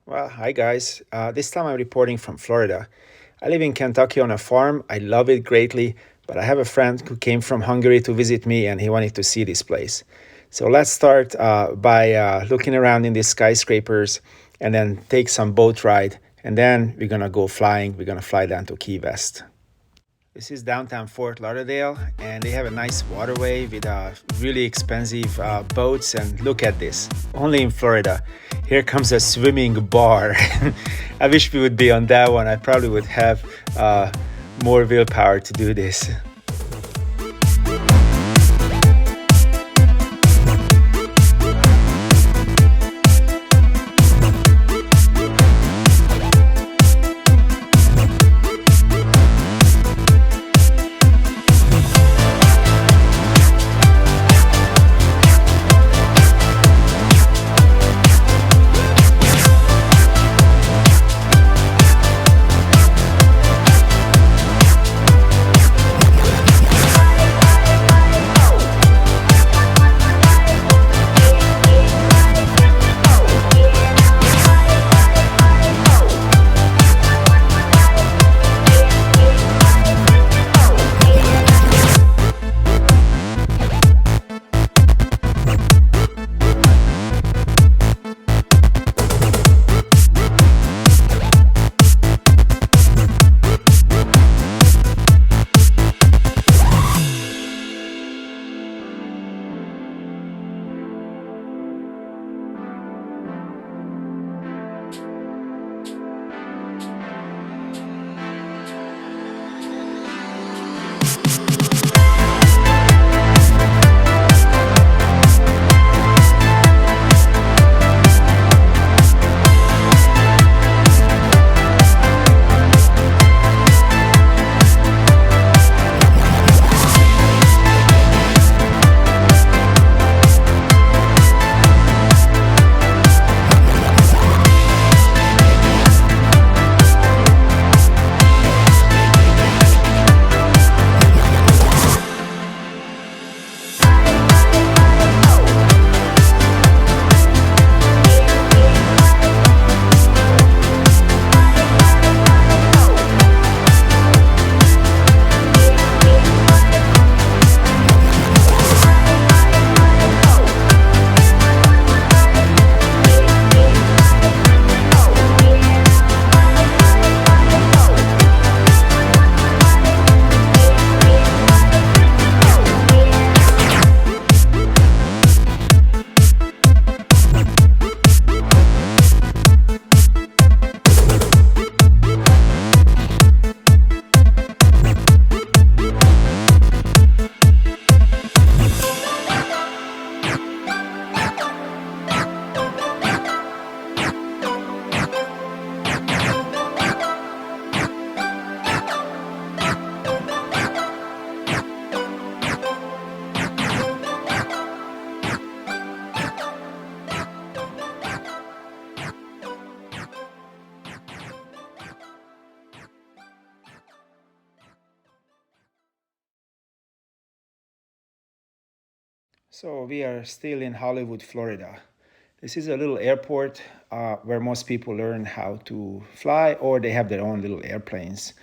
Well, hi guys. This time I'm reporting from Florida. I live in Kentucky on a farm. I love it greatly, but I have a friend who came from Hungary to visit me and he wanted to see this place. So let's start by looking around in these skyscrapers and then take some boat ride. And then we're going to go flying. We're going to fly down to Key West. This is downtown Fort Lauderdale, and they have a nice waterway with really expensive boats. And look at this, only in Florida. Here comes a swimming bar. I wish we would be on that one. I probably would have more willpower to do this. So we are still in Hollywood, Florida. This is a little airport where most people learn how to fly or they have their own little airplanes.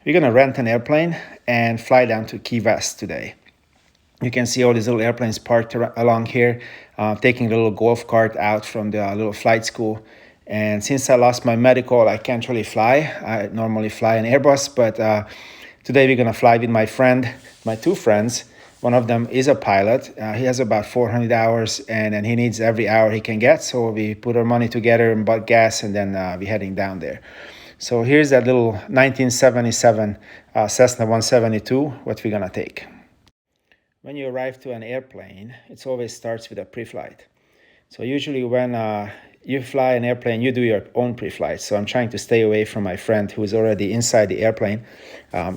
We're gonna rent an airplane and fly down to Key West today. You can see all these little airplanes parked along here, taking a little golf cart out from the little flight school. And since I lost my medical, I can't really fly. I normally fly an Airbus, but today we're gonna fly with my friend, my two friends. One of them is a pilot. He has about 400 hours, and he needs every hour he can get. So we put our money together and bought gas, and then we're heading down there. So here's that little 1977 Cessna 172, what we're gonna take. When you arrive to an airplane, it always starts with a pre-flight. So usually when you fly an airplane, you do your own pre-flight. So I'm trying to stay away from my friend who is already inside the airplane,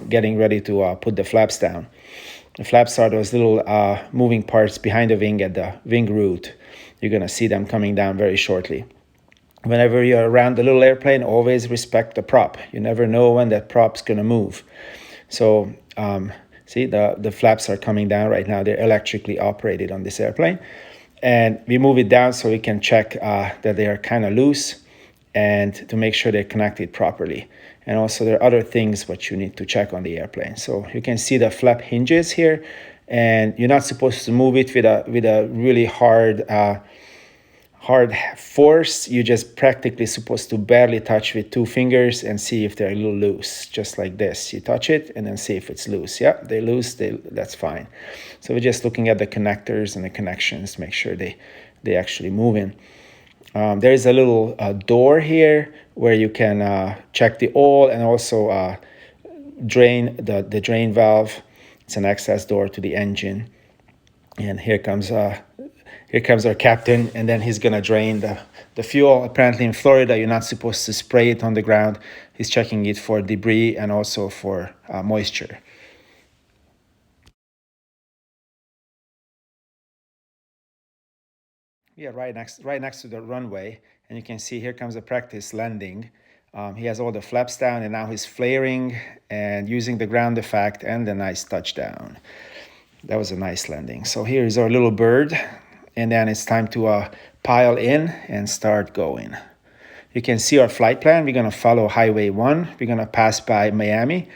getting ready to put the flaps down. The flaps are those little moving parts behind the wing at the wing root. You're gonna see them coming down very shortly. Whenever you're around the little airplane, always respect the prop. You never know when that prop's gonna move. So see, the flaps are coming down right now. They're electrically operated on this airplane. And we move it down so we can check that they are kind of loose. and to make sure they're connected properly. And also there are other things what you need to check on the airplane. So you can see the flap hinges here, and you're not supposed to move it with a really hard force. You're just practically supposed to barely touch with 2 fingers and see if they're a little loose, just like this. You touch it and then see if it's loose. Yeah, they're loose, that's fine. So we're just looking at the connectors and the connections to make sure they actually move in. There is a little door here where you can check the oil and also drain the drain valve. It's an access door to the engine. And here comes our captain, and then he's gonna drain the fuel. Apparently in Florida, you're not supposed to spray it on the ground. He's checking it for debris and also for moisture. Yeah, right next to the runway, and you can see here comes a practice landing. He has all the flaps down, and now he's flaring and using the ground effect and a nice touchdown. That was a nice landing. So here is our little bird, and then it's time to pile in and start going. You can see our flight plan. We're gonna follow Highway 1. We're gonna pass by Miami,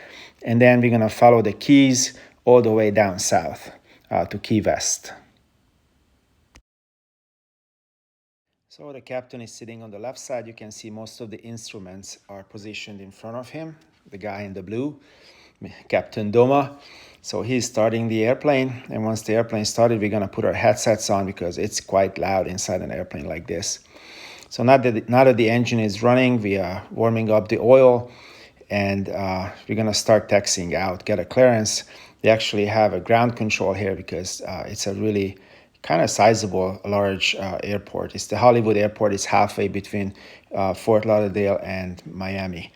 and then we're gonna follow the Keys all the way down south to Key West. So the captain is sitting on the left side. You can see most of the instruments are positioned in front of him. The guy in the blue, Captain Doma. So he's starting the airplane, and once the airplane started, we're gonna put our headsets on because it's quite loud inside an airplane like this. So now that the engine is running, we are warming up the oil, and we're gonna start taxiing out, get a clearance. They actually have a ground control here because it's a really kind of sizable, large airport. It's the Hollywood airport. It's halfway between Fort Lauderdale and Miami.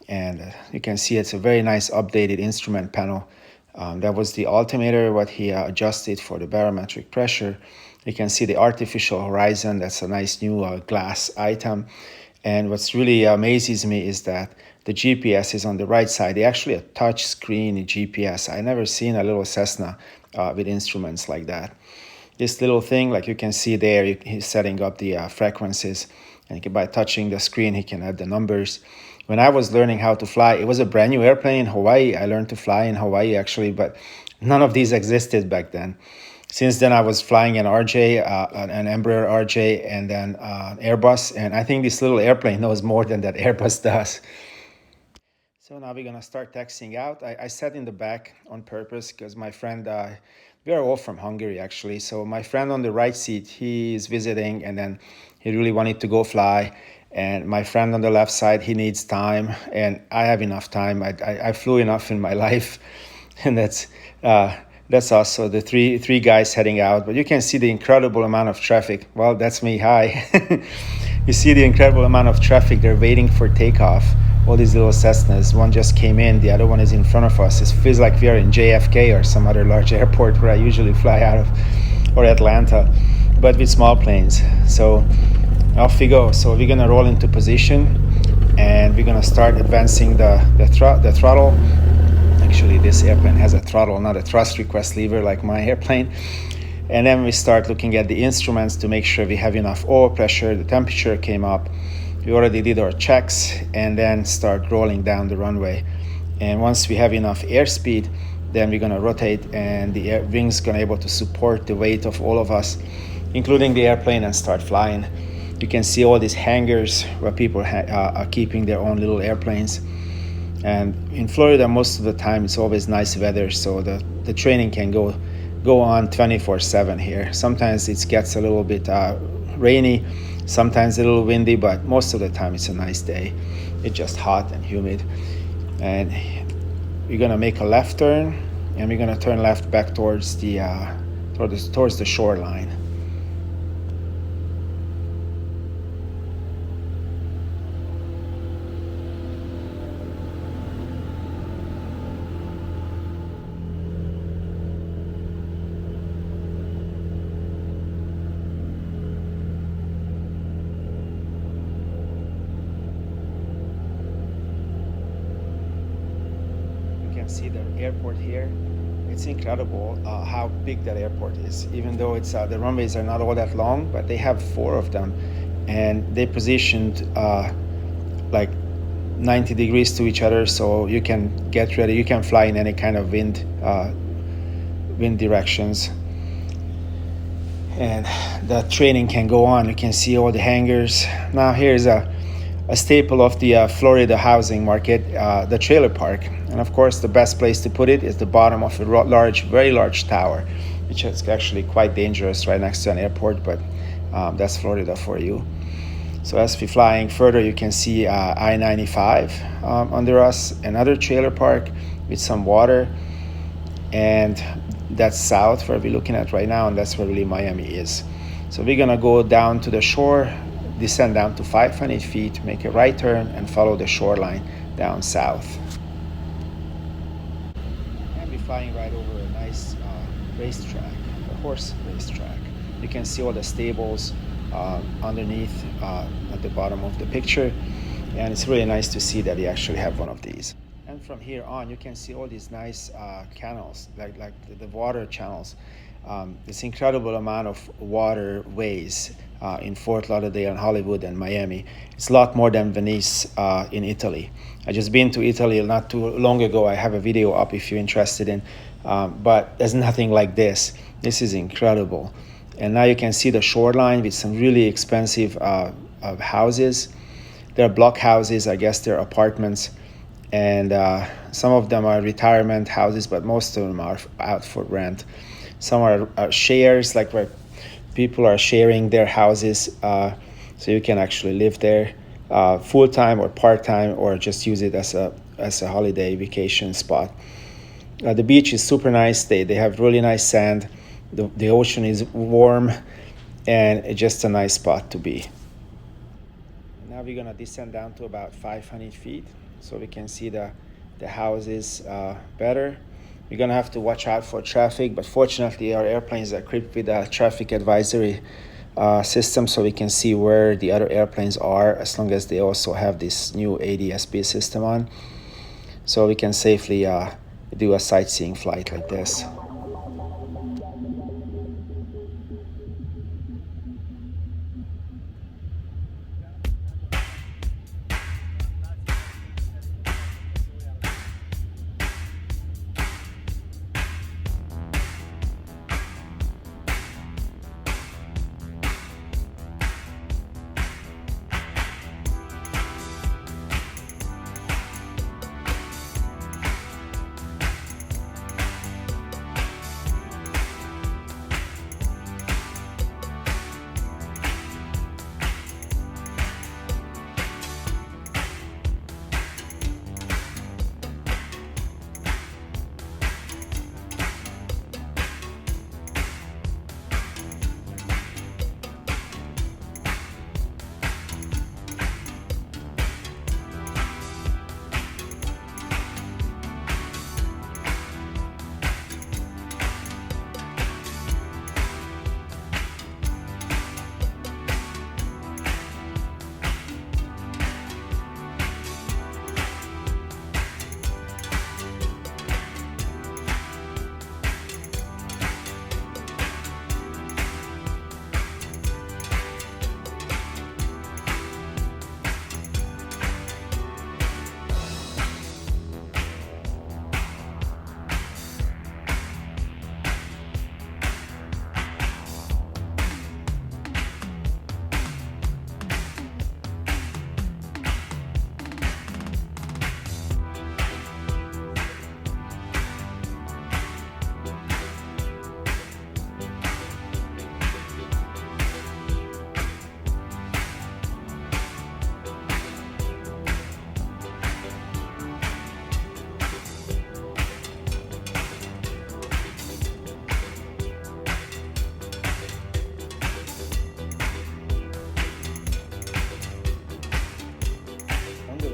And you can see it's a very nice updated instrument panel. That was the altimeter, what he adjusted for the barometric pressure. You can see the artificial horizon. That's a nice new glass item. And what's really amazes me is that the GPS is on the right side. They actually a touch screen GPS. I never seen a little Cessna with instruments like that. This little thing, like you can see there, he's setting up the frequencies, and by touching the screen, he can add the numbers. When I was learning how to fly, it was a brand new airplane in Hawaii. I learned to fly in Hawaii actually, but none of these existed back then. Since then, I was flying an RJ, an Embraer RJ, and then Airbus, and I think this little airplane knows more than that Airbus does. So now we're gonna start taxiing out. I sat in the back on purpose because my friend, we are all from Hungary actually. So my friend on the right seat, he is visiting, and then he really wanted to go fly. And my friend on the left side, he needs time, and I have enough time. I flew enough in my life, and that's also the three guys heading out. But you can see the incredible amount of traffic. Well, that's me. Hi. You see the incredible amount of traffic. They're waiting for takeoff. All these little Cessnas. One just came in. The other one is in front of us. It feels like we are in JFK or some other large airport where I usually fly out of, or Atlanta, but with small planes. So off we go. So we're gonna roll into position, and we're gonna start advancing the throttle. Actually, this airplane has a throttle, not a thrust request lever like my airplane. And then we start looking at the instruments to make sure we have enough oil pressure. The temperature came up. We already did our checks, and then start rolling down the runway. And once we have enough airspeed, then we're gonna rotate, and the wings gonna able to support the weight of all of us, including the airplane, and start flying. You can see all these hangars where people are keeping their own little airplanes. And in Florida, most of the time, it's always nice weather, so the training can go on 24/7 here. Sometimes it gets a little bit rainy, sometimes a little windy, but most of the time it's a nice day. It's just hot and humid. And we're gonna make a left turn, and we're gonna turn left back towards the shoreline. See the airport here. It's incredible how big that airport is, even though it's the runways are not all that long, but they have 4 of them, and they positioned like 90 degrees to each other, so you can get ready. You can fly in any kind of wind directions, and the training can go on. You can see all the hangars. Now here's a staple of the Florida housing market, the trailer park. And of course, the best place to put it is the bottom of a very large tower, which is actually quite dangerous right next to an airport, but that's Florida for you. So as we're flying further, you can see I-95 under us, another trailer park with some water, and that's south where we're looking at right now, and that's where really Miami is. So we're gonna go down to the shore, descend down to 500 feet, make a right turn, and follow the shoreline down south. And we're flying right over a nice racetrack, a horse racetrack. You can see all the stables underneath at the bottom of the picture, and it's really nice to see that we actually have one of these. And from here on, you can see all these nice canals, like the water channels. This incredible amount of waterways in Fort Lauderdale and Hollywood and Miami. It's a lot more than Venice in Italy. I just been to Italy not too long ago. I have a video up if you're interested in, but there's nothing like this. This is incredible. And now you can see the shoreline with some really expensive houses. They're block houses, I guess they're apartments. And some of them are retirement houses, but most of them are out for rent. Some are shares, like where people are sharing their houses, so you can actually live there full-time or part-time, or just use it as a holiday vacation spot. The beach is super nice. They have really nice sand. The ocean is warm, and it's just a nice spot to be. Now we're gonna descend down to about 500 feet, so we can see the houses better. We're gonna have to watch out for traffic, but fortunately our airplanes are equipped with a traffic advisory system, so we can see where the other airplanes are, as long as they also have this new ADS-B system on. So we can safely do a sightseeing flight like this.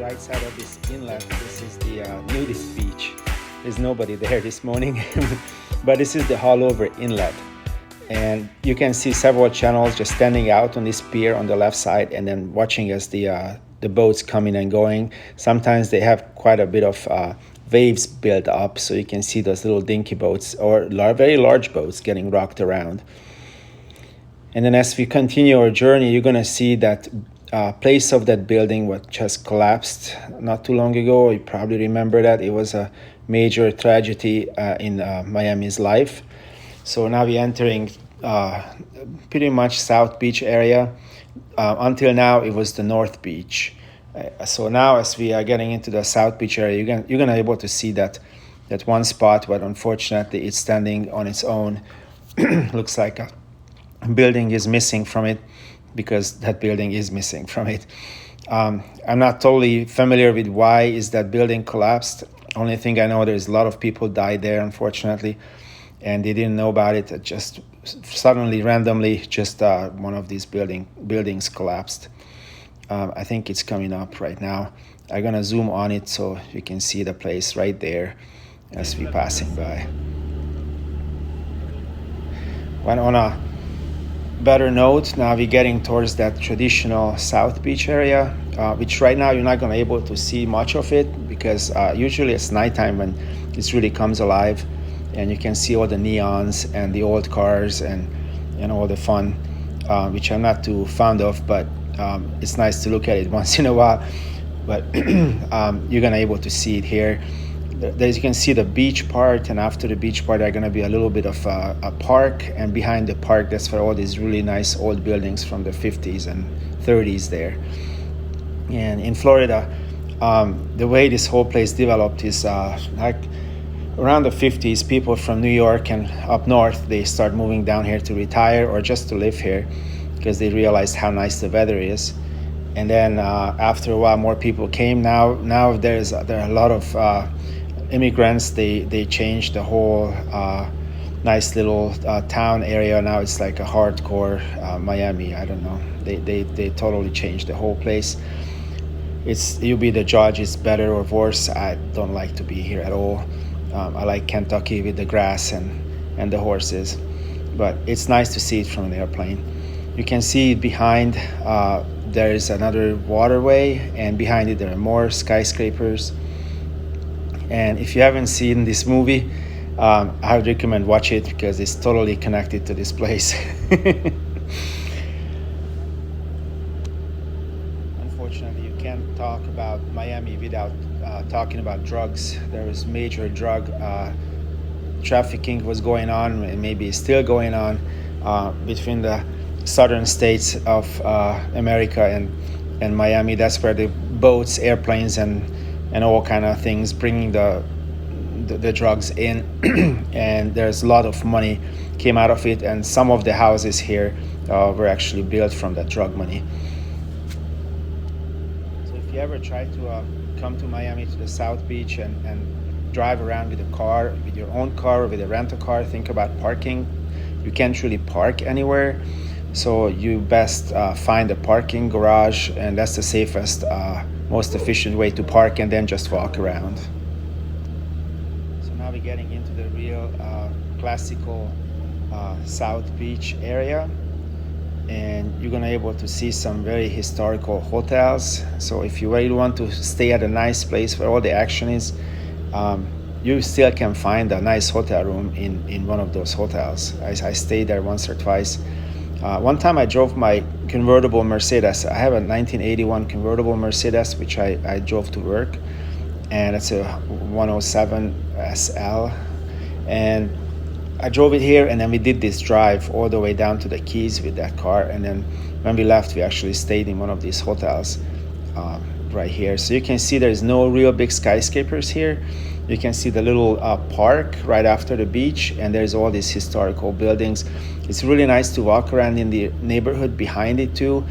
Right side of this inlet, this is the nudist beach. There's nobody there this morning, but this is the Haulover Inlet, and you can see several channels just standing out on this pier on the left side, and then watching as the boats coming and going. Sometimes they have quite a bit of waves built up, so you can see those little dinky boats or very large boats getting rocked around. And then as we continue our journey, you're going to see that place of that building what just collapsed not too long ago. You probably remember that. It was a major tragedy in Miami's life. So now we're entering pretty much South Beach area. Until now, it was the North Beach. So now, as we are getting into the South Beach area, you're gonna able to see that one spot, but unfortunately, it's standing on its own. Looks like a building is missing from it, because that building is missing from it. I'm not totally familiar with why is that building collapsed. Only thing I know, there's a lot of people died there, unfortunately, and they didn't know about it. It just suddenly, randomly, just one of these buildings collapsed. I think it's coming up right now. I'm gonna zoom on it so you can see the place right there as we're passing by. When on a better note, now we're getting towards that traditional South Beach area, which right now you're not gonna be able to see much of it, because usually it's nighttime when it really comes alive, and you can see all the neons and the old cars and all the fun, which I'm not too fond of, but it's nice to look at it once in a while. But you're gonna able to see it here. As you can see, the beach part, and after the beach part, there's gonna be a little bit of a park, and behind the park, that's for all these really nice old buildings from the 50s and 30s there. And in Florida, the way this whole place developed is like around the 50s, people from New York and up north, they start moving down here to retire or just to live here, because they realized how nice the weather is. And then after a while, more people came. Now there are a lot of immigrants. They changed the whole nice little town area. Now it's like a hardcore Miami. I don't know. They totally changed the whole place. You'll be the judge. It's better or worse. I don't like to be here at all. I like Kentucky with the grass and the horses, but it's nice to see it from an airplane. You can see behind there is another waterway, and behind it there are more skyscrapers. And if you haven't seen this movie, I would recommend watch it, because it's totally connected to this place. Unfortunately, you can't talk about Miami without talking about drugs. There was major drug trafficking was going on, and maybe is still going on between the southern states of America and Miami. That's where the boats, airplanes, and all kind of things bringing the drugs in. And there's a lot of money came out of it, and some of the houses here were actually built from that drug money. So if you ever try to come to Miami, to the South Beach, and drive around with a car, with your own car or with a rental car, think about parking. You can't really park anywhere, so you best find a parking garage, and that's the safest, most efficient way to park, and then just walk around. So now we're getting into the real classical South Beach area, and you're gonna able to see some very historical hotels. So if you really want to stay at a nice place where all the action is, you still can find a nice hotel room in one of those hotels. I stayed there once or twice. One time I drove my convertible Mercedes. I have a 1981 convertible Mercedes, which I drove to work, and it's a 107 SL. And I drove it here, and then we did this drive all the way down to the Keys with that car. And then when we left, we actually stayed in one of these hotels right here. So you can see there's no real big skyscrapers here. You can see the little park right after the beach, and there's all these historical buildings. It's really nice to walk around in the neighborhood behind it too.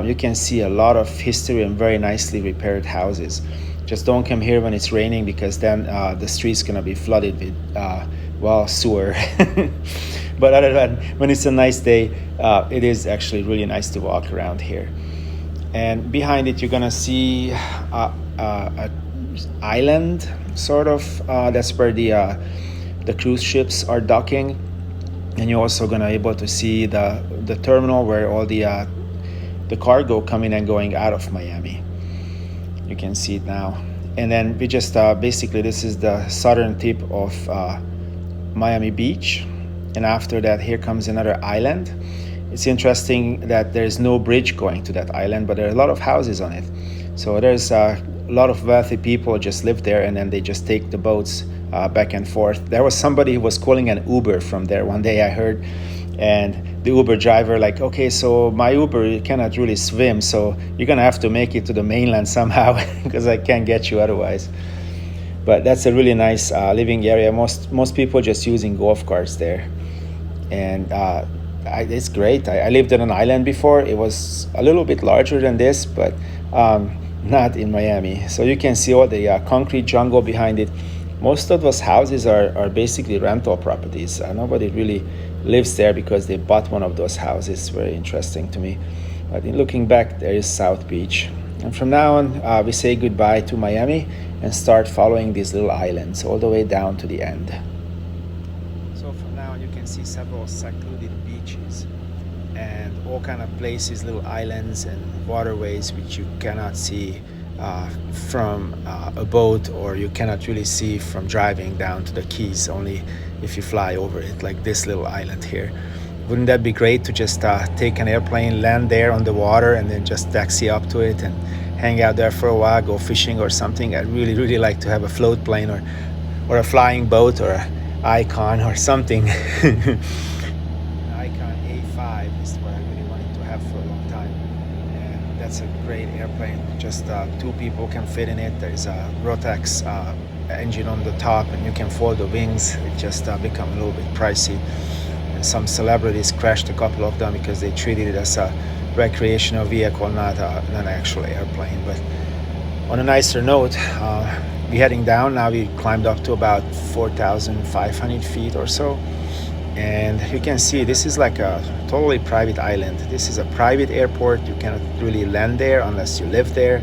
You can see a lot of history and very nicely repaired houses. Just don't come here when it's raining, because then the street's gonna be flooded with sewer. But other than when it's a nice day, it is actually really nice to walk around here. And behind it, you're gonna see an island, sort of. That's where the cruise ships are docking. And you're also gonna able to see the terminal where all the cargo coming and going out of Miami. You can see it now. And then we just basically, this is the southern tip of Miami Beach. And after that, here comes another island. It's interesting that there's no bridge going to that island, but there are a lot of houses on it. So there's a lot of wealthy people just live there, and then they just take the boats back and forth. There was somebody who was calling an Uber from there one day, I heard, and the Uber driver like, okay, so my Uber cannot really swim, so you're gonna have to make it to the mainland somehow because I can't get you otherwise. But that's a really nice living area. Most people just using golf carts there, and it's great. I lived on an island before. It was a little bit larger than this, but not in Miami. So you can see all the concrete jungle behind it. Most of those houses are basically rental properties. Nobody really lives there because they bought one of those houses. Very interesting to me. But in looking back, there is South Beach. And from now on, we say goodbye to Miami and start following these little islands all the way down to the end. So from now on, you can see several secluded beaches and all kind of places, little islands and waterways which you cannot see from a boat, or you cannot really see from driving down to the Keys, only if you fly over it, like this little island here. Wouldn't that be great to just take an airplane, land there on the water, and then just taxi up to it and hang out there for a while, go fishing or something? I'd really, really like to have a float plane or a flying boat or an Icon or something. Icon A5 is what I really wanted to have for a long time. And that's a great airplane. Just 2 people can fit in it. There's a Rotax engine on the top, and you can fold the wings. It just become a little bit pricey. And some celebrities crashed a couple of them because they treated it as a recreational vehicle, not an actual airplane. But on a nicer note, we're heading down now. We climbed up to about 4,500 feet or so, and you can see this is like a totally private island. This is a private airport. You cannot really land there unless you live there,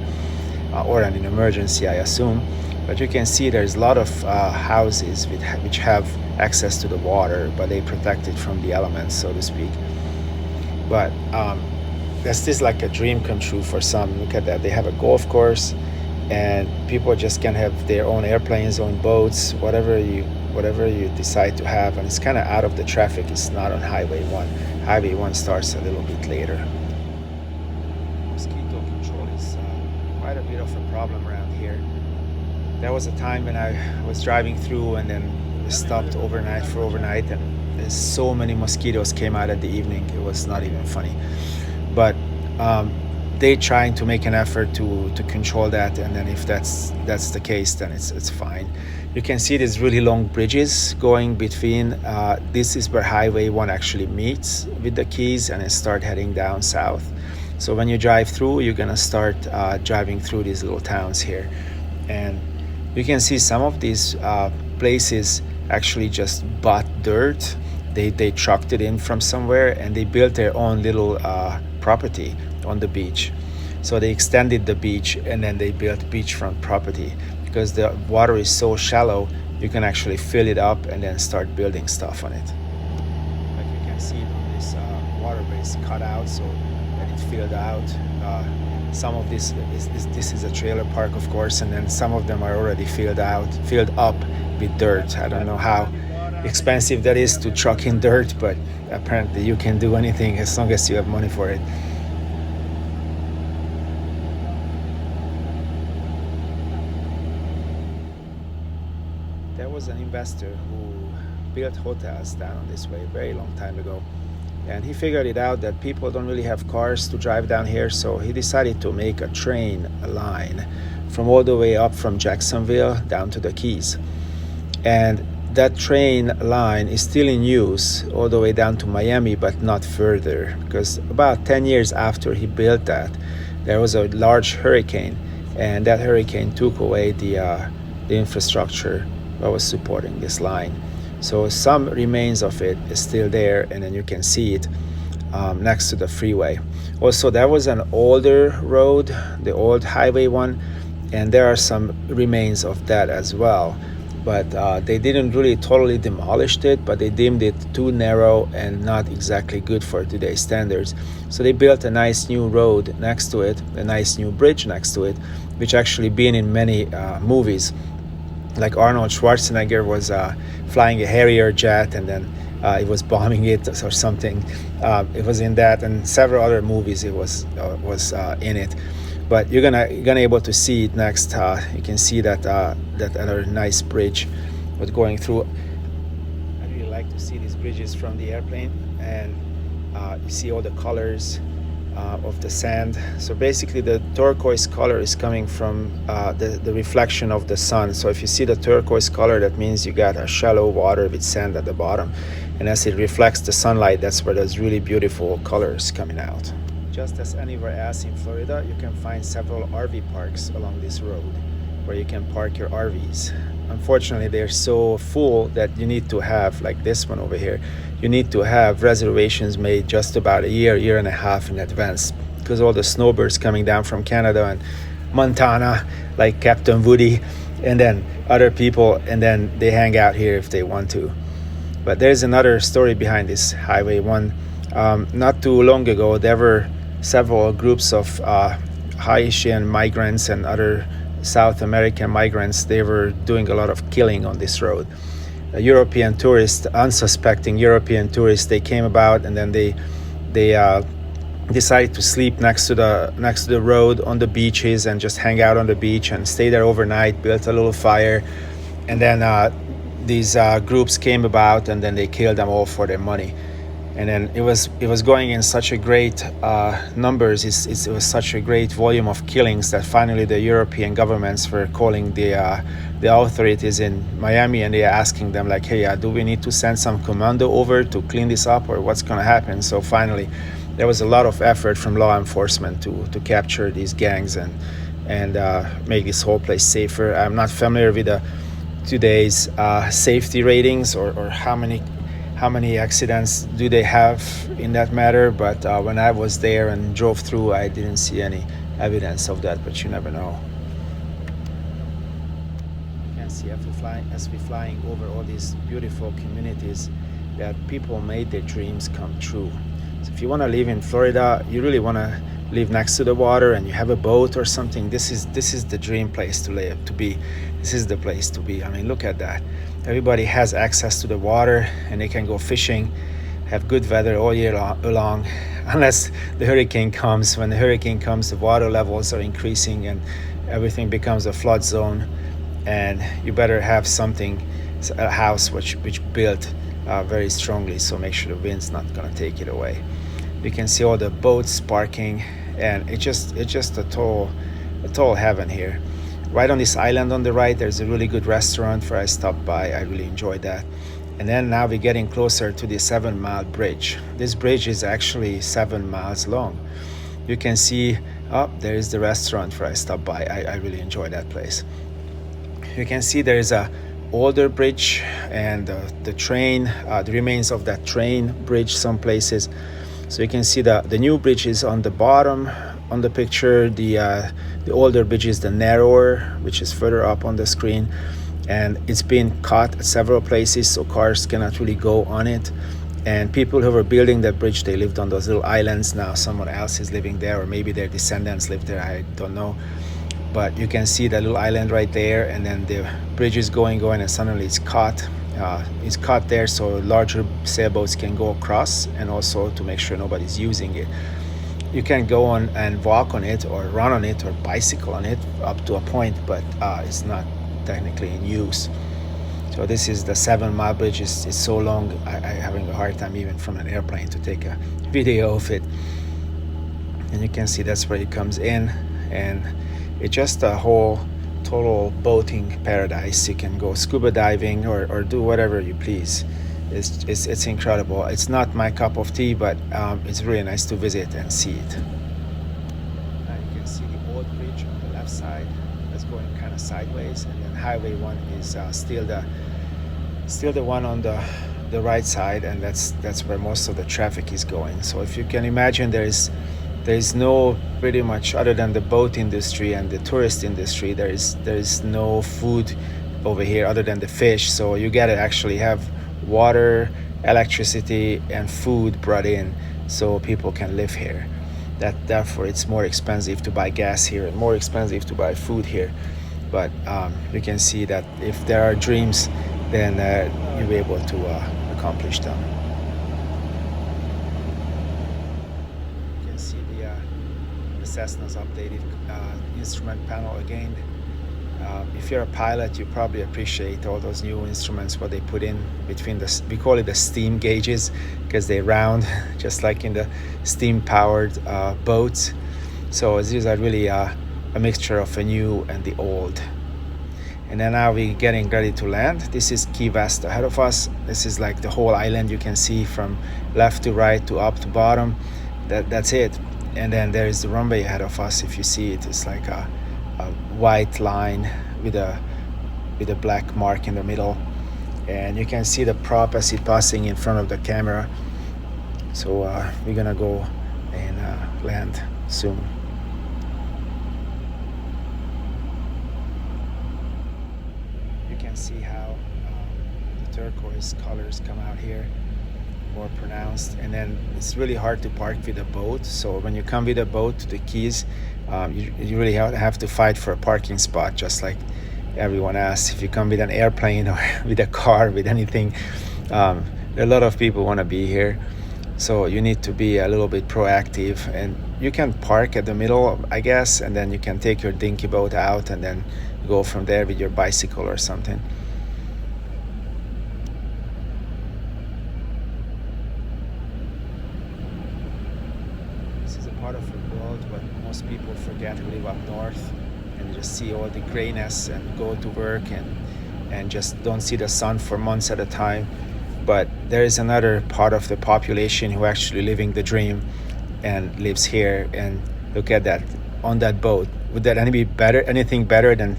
or in an emergency, I assume. But you can see there's a lot of houses which have access to the water, but they protect it from the elements, so to speak. But this is like a dream come true for some. Look at that. They have a golf course, and people just can have their own airplanes, own boats, whatever you decide to have. And it's kind of out of the traffic. It's not on Highway 1. Highway 1 starts a little bit later. Mosquito control is quite a bit of a problem around here. There was a time when I was driving through, and then we stopped overnight, and there's so many mosquitoes came out at the evening. It was not even funny. But they trying to make an effort to control that, and then if that's the case, then it's fine. You can see these really long bridges going between. This is where Highway 1 actually meets with the Keys, and it start heading down south. So when you drive through, you're gonna start driving through these little towns here, and you can see some of these places actually just bought dirt. They trucked it in from somewhere, and they built their own little property on the beach. So they extended the beach, and then they built beachfront property. Because the water is so shallow, you can actually fill it up and then start building stuff on it. Like you can see, this waterway is cut out so that it filled out. Some of this is a trailer park, of course, and then some of them are already filled up with dirt. I don't know how expensive that is to truck in dirt, but apparently you can do anything as long as you have money for it. There was an investor who built hotels down this way a very long time ago, and he figured it out that people don't really have cars to drive down here, so he decided to make a train line from all the way up from Jacksonville down to the Keys. And that train line is still in use all the way down to Miami, but not further, because about 10 years after he built that, there was a large hurricane, and that hurricane took away the infrastructure that was supporting this line. So some remains of it is still there, and then you can see it next to the freeway. Also, that was an older road, the old Highway 1, and there are some remains of that as well. But they didn't really totally demolish it, but they deemed it too narrow and not exactly good for today's standards. So they built a nice new road next to it, a nice new bridge next to it, which actually been in many movies. Like Arnold Schwarzenegger was flying a Harrier jet, and then it was bombing it or something. It was in that and several other movies. It was in it. But you're gonna able to see it next. You can see that other nice bridge was going through. I really like to see these bridges from the airplane, and you see all the colors of the sand. So basically, the turquoise color is coming from the reflection of the sun. So if you see the turquoise color, that means you got a shallow water with sand at the bottom, and as it reflects the sunlight, that's where there's really beautiful colors coming out. Just as anywhere else in Florida, you can find several RV parks along this road where you can park your RVs. Unfortunately, they're so full that you need to have, like this one over here, you need to have reservations made just about a year and a half in advance, because all the snowbirds coming down from Canada and Montana, like Captain Woody, and then other people, and then they hang out here if they want to. But there's another story behind this Highway 1. Not too long ago, there were several groups of Haitian migrants and other South American migrants. They were doing a lot of killing on this road. European tourists, unsuspecting European tourists, they came about, and then they decided to sleep next to the road on the beaches and just hang out on the beach and stay there overnight. Built a little fire, and then these groups came about, and then they killed them all for their money. And then it was going in such a great numbers. It was such a great volume of killings that finally the European governments were calling the authorities in Miami, and they are asking them like, hey, do we need to send some commando over to clean this up, or what's going to happen? So finally, there was a lot of effort from law enforcement to capture these gangs and make this whole place safer. I'm not familiar with today's safety ratings or how many accidents do they have in that matter, but when I was there and drove through, I didn't see any evidence of that, but you never know. You can see as we're flying over all these beautiful communities that people made their dreams come true. So if you want to live in Florida, you really want to live next to the water and you have a boat or something, this is the dream place to live, to be. This is the place to be. I mean, look at that. Everybody has access to the water and they can go fishing, have good weather all year long, unless the hurricane comes. When the hurricane comes, the water levels are increasing and everything becomes a flood zone, and you better have a house which built very strongly, so make sure the wind's not going to take it away. You can see all the boats parking, and it's just a total heaven here. Right on this island on the right, there's a really good restaurant where I stopped by. I really enjoyed that. And then now we're getting closer to the 7-mile bridge. This bridge is actually 7 miles long. You can see, there is the restaurant where I stopped by. I really enjoyed that place. You can see there is a older bridge and the train, the remains of that train bridge some places. So you can see the new bridge is on the bottom on the picture. The older bridge is the narrower, which is further up on the screen, and it's been cut at several places so cars cannot really go on it. And people who were building that bridge, they lived on those little islands. Now someone else is living there, or maybe their descendants live there, I don't know. But you can see that little island right there, and then the bridge is going, and suddenly it's cut. It's cut there so larger sailboats can go across, and also to make sure nobody's using it. You can go on and walk on it or run on it or bicycle on it up to a point, but it's not technically in use. So this is the 7-mile bridge. It's so long, I'm having a hard time even from an airplane to take a video of it. And you can see that's where it comes in, and it's just a whole total boating paradise. You can go scuba diving or do whatever you please. It's incredible. It's not my cup of tea, but it's really nice to visit and see it. Now you can see the old bridge on the left side that's going kind of sideways, and then Highway 1 is still the one on the right side, and that's where most of the traffic is going. So if you can imagine, there's no, pretty much other than the boat industry and the tourist industry, there is no food over here other than the fish. So you gotta actually have water, electricity, and food brought in so people can live here. Therefore it's more expensive to buy gas here and more expensive to buy food here. But you can see that if there are dreams, then you'll be able to accomplish accomplish them. You can see the Cessna's updated instrument panel again. If you're a pilot, you probably appreciate all those new instruments, what they put in between we call it the steam gauges, because they round just like in the steam-powered boats. So these are really a mixture of the new and the old. And then now we're getting ready to land. This is Key West ahead of us. This is like the whole island you can see from left to right to up to bottom. That's it. And then there is the runway ahead of us. If you see it, it's like a white line with a black mark in the middle. And you can see the prop as it's passing in front of the camera. So we're gonna go and land soon. You can see how the turquoise colors come out here, more pronounced. And then it's really hard to park with a boat. So when you come with a boat to the Keys, you really have to fight for a parking spot, just like everyone else. If you come with an airplane or with a car, with anything, a lot of people want to be here. So you need to be a little bit proactive, and you can park at the middle, I guess, and then you can take your dinky boat out and then go from there with your bicycle or something. This is a part of the world what most people forget who live up north, and just see all the grayness and go to work and just don't see the sun for months at a time. But there is another part of the population who actually living the dream and lives here. And look at that, on that boat. Would that anything better than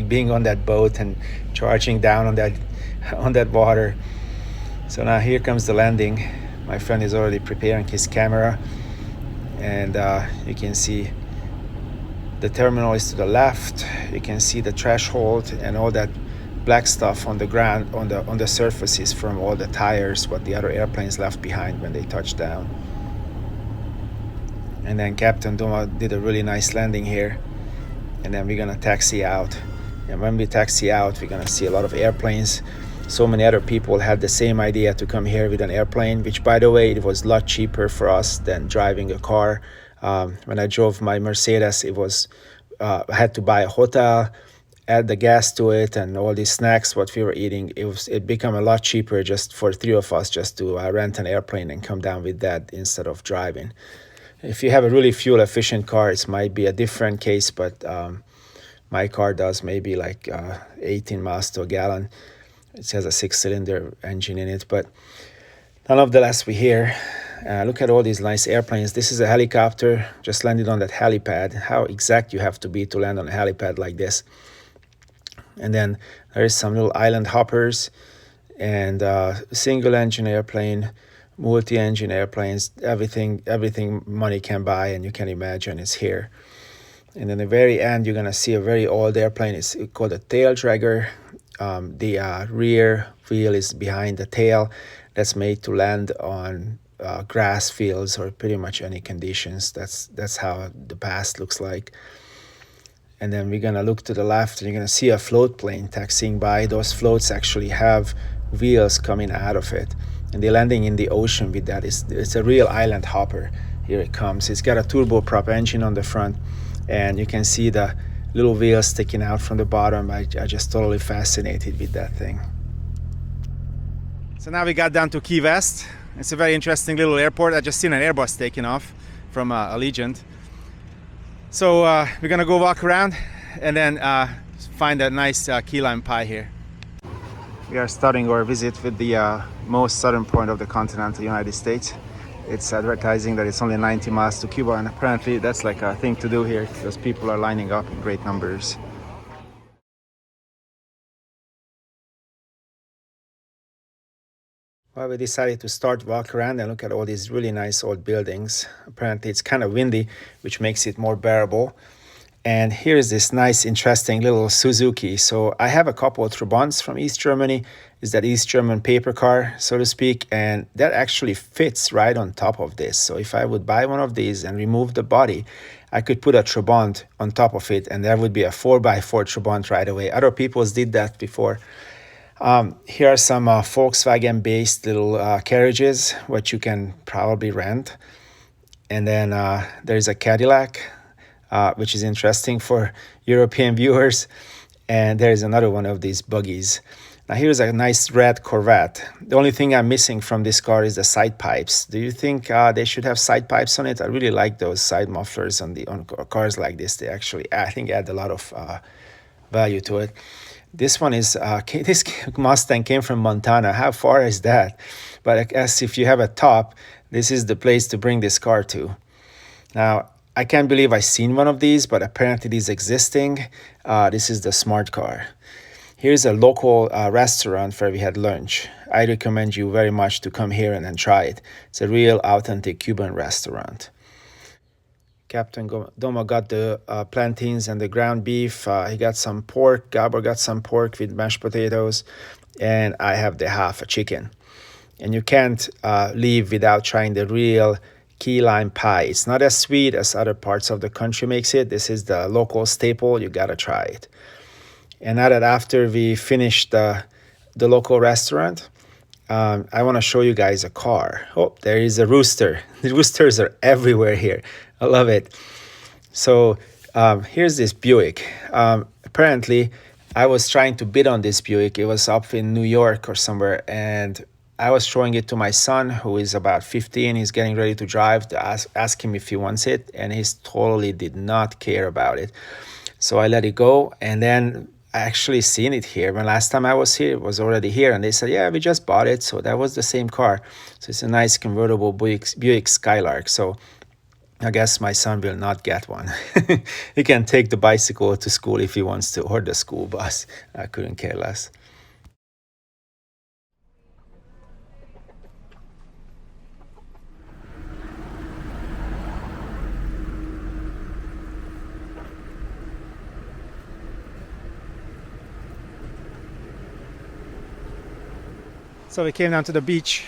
being on that boat and charging down on that water? So now here comes the landing. My friend is already preparing his camera, and you can see the terminal is to the left. You can see the threshold and all that black stuff on the ground, on the surfaces from all the tires, what the other airplanes left behind when they touched down. And then Captain Duma did a really nice landing here, and then we're gonna taxi out. And when we taxi out, we're gonna see a lot of airplanes. So many other people had the same idea to come here with an airplane, which, by the way, it was a lot cheaper for us than driving a car. When I drove my Mercedes, it was I had to buy a hotel, add the gas to it, and all these snacks what we were eating. It became a lot cheaper just for three of us just to rent an airplane and come down with that instead of driving. If you have a really fuel efficient car, it might be a different case, but my car does maybe like 18 miles to a gallon. It has a 6-cylinder engine in it, but nonetheless, we're here. Look at all these nice airplanes. This is a helicopter, just landed on that helipad. How exact you have to be to land on a helipad like this. And then there is some little island hoppers and single engine airplane, multi-engine airplanes, everything money can buy and you can imagine is here. And then the very end, you're gonna see a very old airplane. It's called a tail dragger. The rear wheel is behind the tail. That's made to land on grass fields or pretty much any conditions. That's how the past looks like. And then we're gonna look to the left and you're gonna see a float plane taxiing by. Those floats actually have wheels coming out of it, and they're landing in the ocean with that. It's a real island hopper. Here it comes. It's got a turboprop engine on the front, and you can see the little wheels sticking out from the bottom. I just totally fascinated with that thing. So now we got down to Key West. It's a very interesting little airport. I just seen an Airbus taking off from Allegiant. So we're gonna go walk around and then find a nice key lime pie here. We are starting our visit with the most southern point of the continental United States. It's advertising that it's only 90 miles to Cuba, and apparently that's like a thing to do here because people are lining up in great numbers. Well, we decided to start walk around and look at all these really nice old buildings. Apparently it's kind of windy, which makes it more bearable. And here's this nice, interesting little Suzuki. So I have a couple of Trabants from East Germany. It's that East German paper car, so to speak, and that actually fits right on top of this. So if I would buy one of these and remove the body, I could put a Trabant on top of it, and that would be a 4x4 Trabant right away. Other people did that before. Here are some Volkswagen-based little carriages, what you can probably rent. And then there's a Cadillac, which is interesting for European viewers. And there's another one of these buggies. Now here's a nice red Corvette. The only thing I'm missing from this car is the side pipes. Do you think they should have side pipes on it? I really like those side mufflers on cars like this. They actually, I think, add a lot of value to it. This one is this Mustang came from Montana. How far is that? But I guess if you have a top, this is the place to bring this car to. Now, I can't believe I've seen one of these, but apparently it is existing. This is the smart car. Here's a local restaurant where we had lunch. I recommend you very much to come here and try it. It's a real authentic Cuban restaurant. Captain Doma got the plantains and the ground beef. He got some pork. Gabor got some pork with mashed potatoes. And I have the half a chicken. And you can't leave without trying the real key lime pie. It's not as sweet as other parts of the country makes it. This is the local staple. You gotta try it. And now that after we finished the local restaurant, I want to show you guys a car. Oh, there is a rooster. The roosters are everywhere here. I love it. So here's this Buick. Apparently, I was trying to bid on this Buick. It was up in New York or somewhere, and I was showing it to my son, who is about 15. He's getting ready to drive, to ask him if he wants it, and he totally did not care about it. So I let it go, and then I actually seen it here. When last time I was here, it was already here, and they said, yeah, we just bought it. So that was the same car. So it's a nice convertible Buick Skylark. So I guess my son will not get one. He can take the bicycle to school if he wants to, or the school bus. I couldn't care less. So we came down to the beach,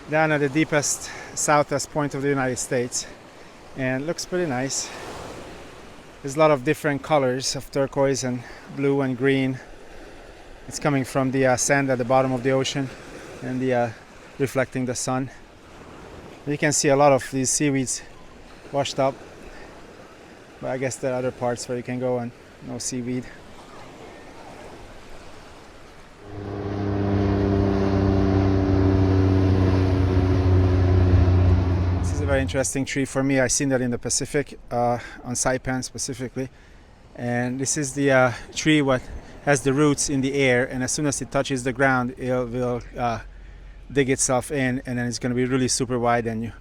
down at the deepest, southwest point of the United States, and it looks pretty nice. There's a lot of different colors of turquoise and blue and green. It's coming from the sand at the bottom of the ocean and reflecting the sun. You can see a lot of these seaweeds washed up, but I guess there are other parts where you can go and no seaweed. A very interesting tree for me. I've seen that in the Pacific, on Saipan specifically. And this is the tree what has the roots in the air, and as soon as it touches the ground, it will dig itself in, and then it's going to be really super wide, and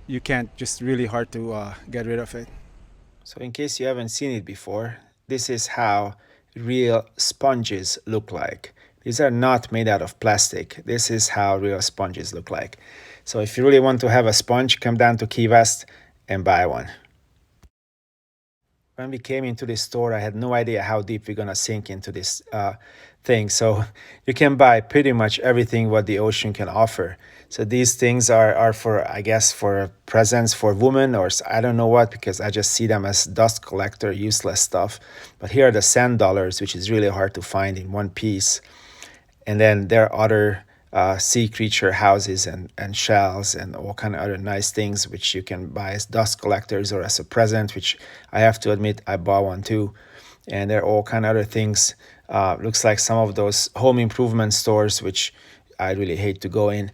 you can't, just really hard to get rid of it. So in case you haven't seen it before, this is how real sponges look like. These are not made out of plastic. This is how real sponges look like. So if you really want to have a sponge, come down to Key West and buy one. When we came into this store, I had no idea how deep we're gonna sink into this thing. So you can buy pretty much everything what the ocean can offer. So these things are for, I guess, for presents for women, or I don't know what, because I just see them as dust collector, useless stuff. But here are the sand dollars, which is really hard to find in one piece. And then there are other sea creature houses and shells and all kind of other nice things which you can buy as dust collectors or as a present, which I have to admit I bought one too. And there are all kind of other things. Looks like some of those home improvement stores, which I really hate to go in,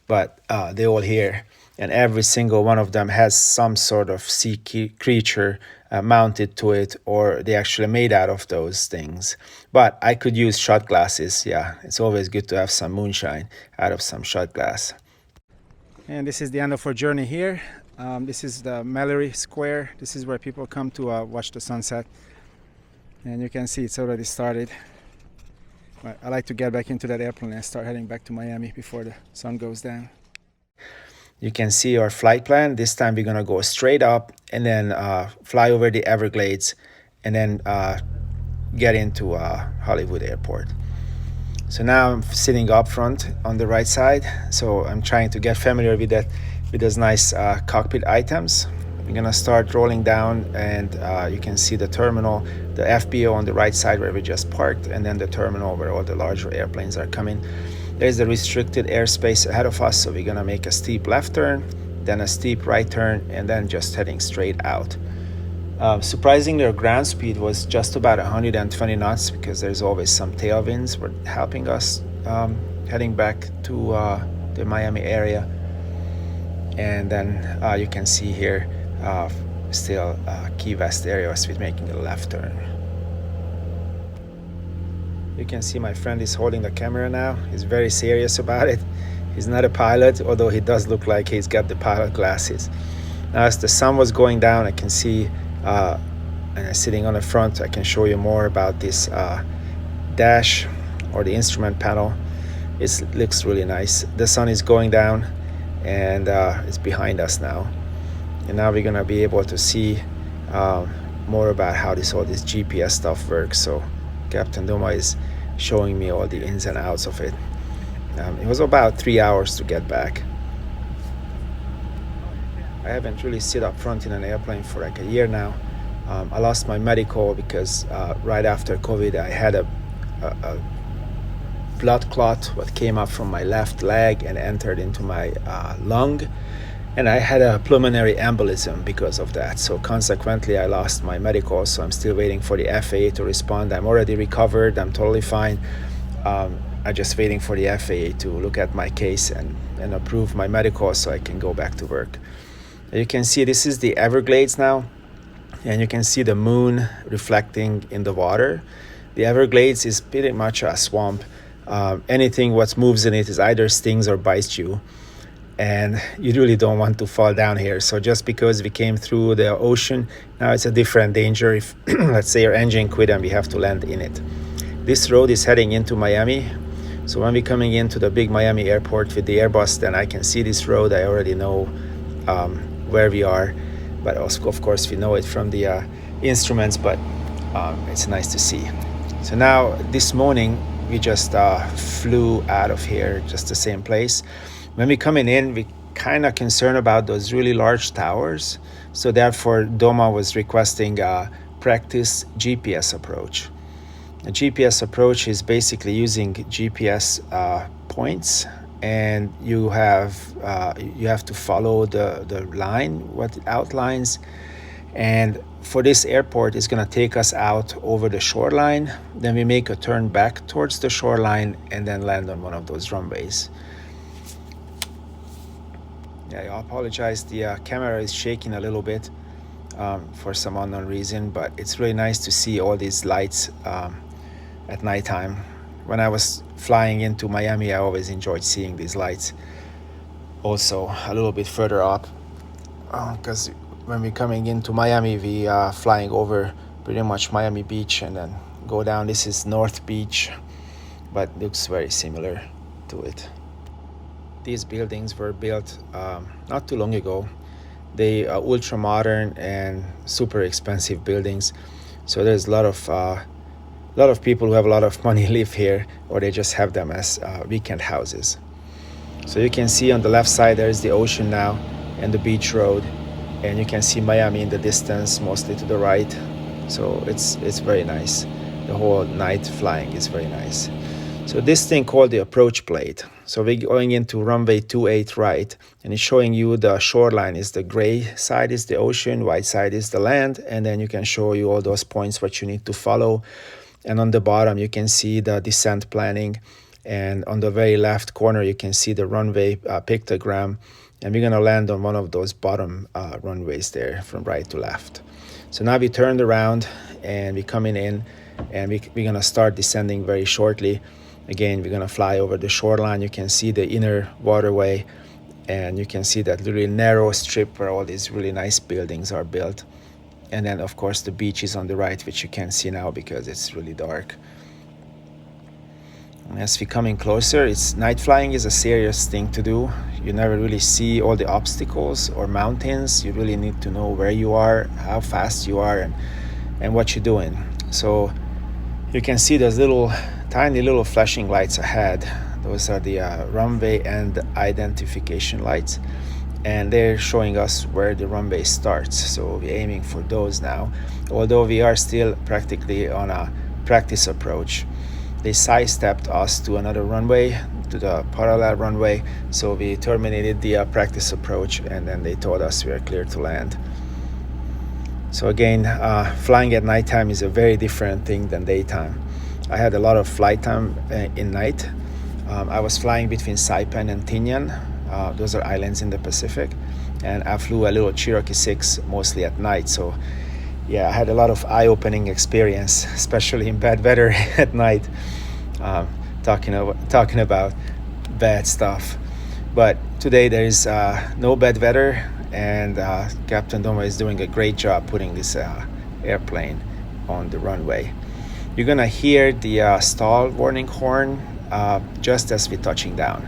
but they're all here. And every single one of them has some sort of sea creature mounted to it, or they actually made out of those things. But I could use shot glasses. Yeah, it's always good to have some moonshine out of some shot glass. And this is the end of our journey here. This is the Mallory Square. This is where people come to watch the sunset. And you can see it's already started. But I like to get back into that airplane and start heading back to Miami before the sun goes down. You can see our flight plan. This time we're gonna go straight up and then fly over the Everglades and then get into Hollywood Airport. So now I'm sitting up front on the right side. So I'm trying to get familiar with that, with those nice cockpit items. We're gonna start rolling down, and you can see the terminal, the FBO on the right side where we just parked, and then the terminal where all the larger airplanes are coming. There's the restricted airspace ahead of us, so we're gonna make a steep left turn, then a steep right turn, and then just heading straight out. Surprisingly, our ground speed was just about 120 knots because there's always some tailwinds were helping us heading back to the Miami area. And then you can see here still Key West area as we're making a left turn. You can see my friend is holding the camera now. He's very serious about it. He's not a pilot, although he does look like he's got the pilot glasses. Now, as the sun was going down, I can see sitting on the front, I can show you more about this dash or the instrument panel. It looks really nice. The sun is going down, and it's behind us now. And now we're gonna be able to see more about how all this GPS stuff works. So Captain Duma is showing me all the ins and outs of it. It was about 3 hours to get back. I haven't really sit up front in an airplane for like a year now. I lost my medical because right after COVID I had a blood clot what came up from my left leg and entered into my lung, and I had a pulmonary embolism because of that. So consequently I lost my medical, so I'm still waiting for the FAA to respond. I'm already recovered, I'm totally fine. I'm just waiting for the FAA to look at my case and approve my medical so I can go back to work. You can see this is the Everglades now, and you can see the moon reflecting in the water. The Everglades is pretty much a swamp. Anything what moves in it is either stings or bites you, and you really don't want to fall down here. So just because we came through the ocean, now it's a different danger if let's say your engine quit and we have to land in it. This road is heading into Miami. So when we're coming into the big Miami airport with the Airbus, then I can see this road. I already know where we are, but also, of course, we know it from the instruments, but it's nice to see. So now this morning we just flew out of here, just the same place. When we're coming in, we kind of concerned about those really large towers, so therefore Doma was requesting a practice GPS approach. A GPS approach is basically using GPS points, and you have to follow the line, what it outlines. And for this airport, it's going to take us out over the shoreline. Then we make a turn back towards the shoreline and then land on one of those runways. Yeah, I apologize. The camera is shaking a little bit for some unknown reason, but it's really nice to see all these lights at nighttime. When I was flying into Miami, I always enjoyed seeing these lights. Also, a little bit further up, because when we're coming into Miami, we are flying over pretty much Miami Beach and then go down. This is North Beach, but looks very similar to it. These buildings were built not too long ago. They are ultra modern and super expensive buildings. So there's a lot of people who have a lot of money live here, or they just have them as weekend houses. So you can see on the left side there's the ocean now and the beach road, and you can see Miami in the distance, mostly to the right. So it's very nice. The whole night flying is very nice. So this thing called the approach plate. So we're going into runway 28 right, and it's showing you the shoreline is the gray side is the ocean, white side is the land, and then you can show you all those points what you need to follow. And on the bottom you can see the descent planning, and on the very left corner you can see the runway pictogram, and we're going to land on one of those bottom runways there from right to left. So now we turned around and we're coming in, and we're going to start descending very shortly. Again, we're going to fly over the shoreline. You can see the inner waterway, and you can see that really narrow strip where all these really nice buildings are built. And then, of course, the beach is on the right, which you can't see now because it's really dark. And as we're coming closer, night flying is a serious thing to do. You never really see all the obstacles or mountains. You really need to know where you are, how fast you are, and what you're doing. So you can see those tiny little flashing lights ahead. Those are the runway and identification lights. and they're showing us where the runway starts. So we're aiming for those now, although we are still practically on a practice approach. They sidestepped us to another runway, to the parallel runway, so we terminated the practice approach, and then they told us we are clear to land. So again, flying at nighttime is a very different thing than daytime. I had a lot of flight time in night. I was flying between Saipan and Tinian. Those are islands in the Pacific, and I flew a little Cherokee 6 mostly at night. So yeah, I had a lot of eye-opening experience, especially in bad weather at night, talking about bad stuff. But today there is no bad weather, and Captain Doma is doing a great job putting this airplane on the runway. You're gonna hear the stall warning horn just as we're touching down,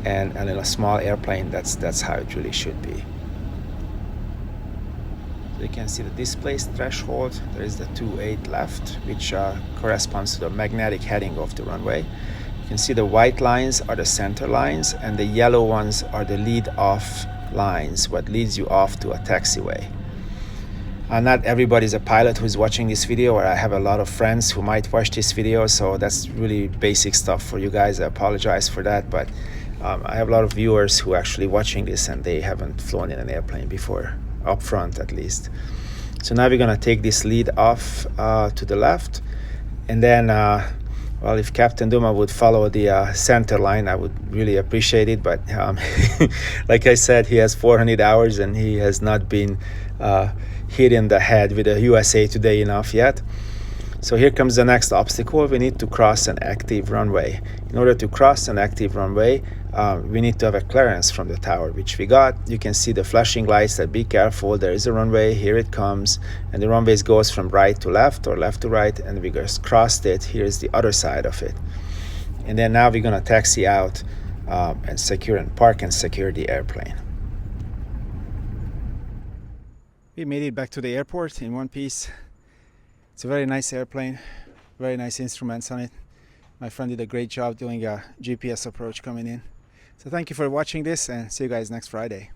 and in a small airplane, that's how it really should be. So you can see the displaced threshold. There is the 2.8 left, which corresponds to the magnetic heading of the runway. You can see the white lines are the center lines, and the yellow ones are the lead-off lines, what leads you off to a taxiway. Not everybody's a pilot who's watching this video, or I have a lot of friends who might watch this video, so that's really basic stuff for you guys. I apologize for that, but I have a lot of viewers who are actually watching this and they haven't flown in an airplane before, up front at least. So now we're gonna take this lead off to the left, and then well, if Captain Duma would follow the center line, I would really appreciate it, but like I said, he has 400 hours and he has not been hit in the head with a USA Today enough yet. So here comes the next obstacle. We need to cross an active runway. In order to cross an active runway, we need to have a clearance from the tower, which we got. You can see the flashing lights that be careful, there is a runway, here it comes, and the runway goes from right to left or left to right, and we just crossed it. Here's the other side of it. And then now we're gonna taxi out and secure and park and secure the airplane. We made it back to the airport in one piece. It's a very nice airplane, very nice instruments on it. My friend did a great job doing a GPS approach coming in. So thank you for watching this, and see you guys next Friday.